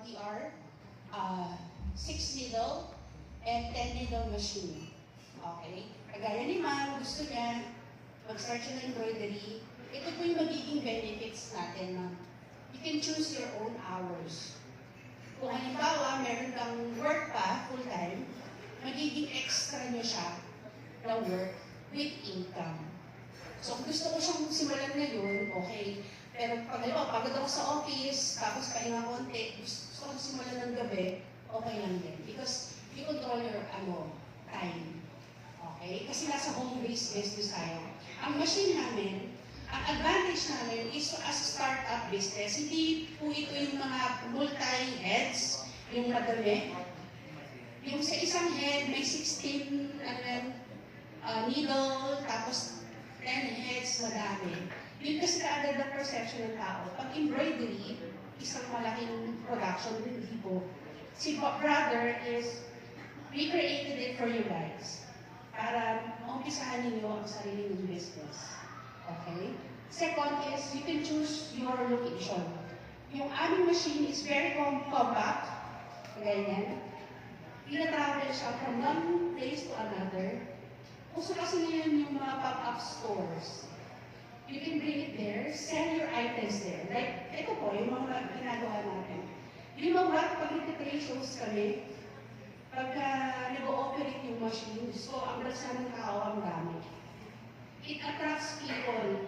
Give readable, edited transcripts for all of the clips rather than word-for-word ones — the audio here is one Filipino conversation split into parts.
TR, 6 needle, and 10 needle machine. Okay? Kagaya ni ma'am, gusto niya mag-start siya ng embroidery. Ito po yung magiging benefits natin, ma'am. You can choose your own hours. Kung halimbawa, meron kang work pa, full-time, magiging extra nyo siya na work with income. So, kung gusto ko siyang simulan ngayon, okay. Pero pag pagod ako sa office, tapos pahinga konti, gusto ko simulan ng gabi, okay lang din. Because you control your time. Okay? Kasi nasa home-based business tayo. Ang machine namin, ang advantage namin is as a startup business, hindi po ito yung mga multi-heads, yung madami. Yung sa isang head, may 16 needle, tapos 10 heads, madami. Yun kasi kaagad ang perception ng tao. Pag embroidery, isang malaking production, hindi po. Si brother is, we created it for you guys. Para maumpisahan ninyo ang sarili ng business. Okay? Second is, you can choose your location. Yung aming machine is very compact. Ganyan. Ina-travel siya from one place to another. Uso kasi ngayon yung mga pop-up stores. You can bring it there, sell your items there. Like, ito po, yung mga ginagawa natin. You know what? Pag nag-trade shows kami, pagka nag-ooperate yung machine, so ang rasa ng tao ang dami. It attracts people.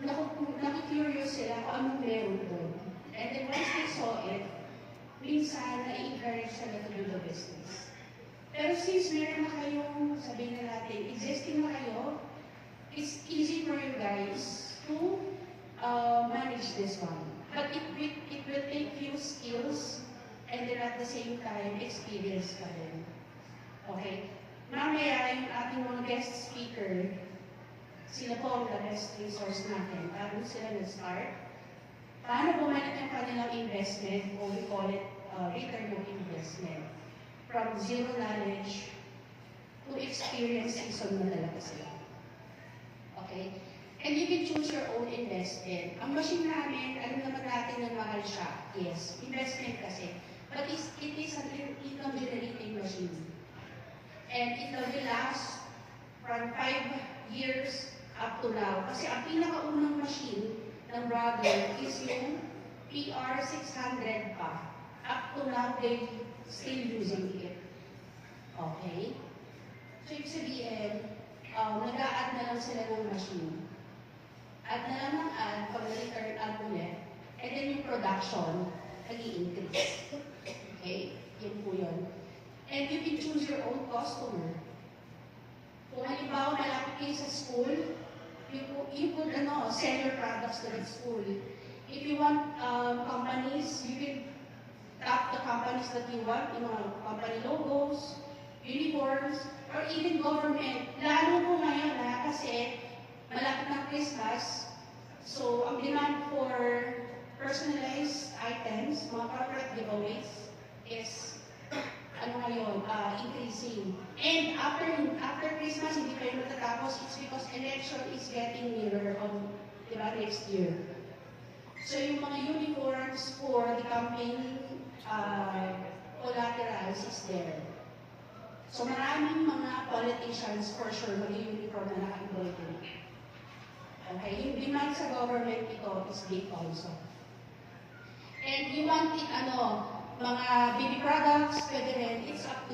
Naku-curious sila kung anong meron doon. And then once they saw it, minsan na-encourage sila to do the business. Pero since meron na kayong, sabihin na natin, existing na kayo, it's easy for you guys to manage this one. But it will take few skills and then at the same time, experience pa rin. Okay? Mamaya, yung ating mga guest speaker, sila po ang the best resource natin. Paano sila nag-start? Paano bumalik yung kanilang investment, o we call it return of investment. From zero knowledge to experience, season na talaga sila. Okay? And you can choose your own investment. Ang machine namin, alam naman natin na mahal siya. Yes, investment kasi. But it is an income-generating machine. And it will last from 5 years up to now. Kasi ang pinakaunang machine ng brother is yung PR600 pa. Up to now, they still using it. Okay? So, ibig sabihin, nag-a-add na lang sila ng machine. Add na lang ng add, pag na-return add ulit, and then yung production, nag-i-increase. Okay? Yun po yun. And you can choose your own customer. Kung halimbawa, malapit kayo sa school, you could sell your products to the school. If you want companies, you can tap the companies that you want, yung mga company logos, uniforms, or even government. Lalo po ngayon kasi malapit na Christmas, so ang demand for personalized items, mga corporate giveaways, is increasing. And after Christmas, hindi pa yung matatapos, it's because election is getting nearer on, next year. So yung mga uniforms for the campaign collaterals is there. So maraming mga politicians for sure mag-uniform na naka-embroidery. Okay, yung demand sa government ito is big also. And you want it, mga baby products, pwede rin, it's up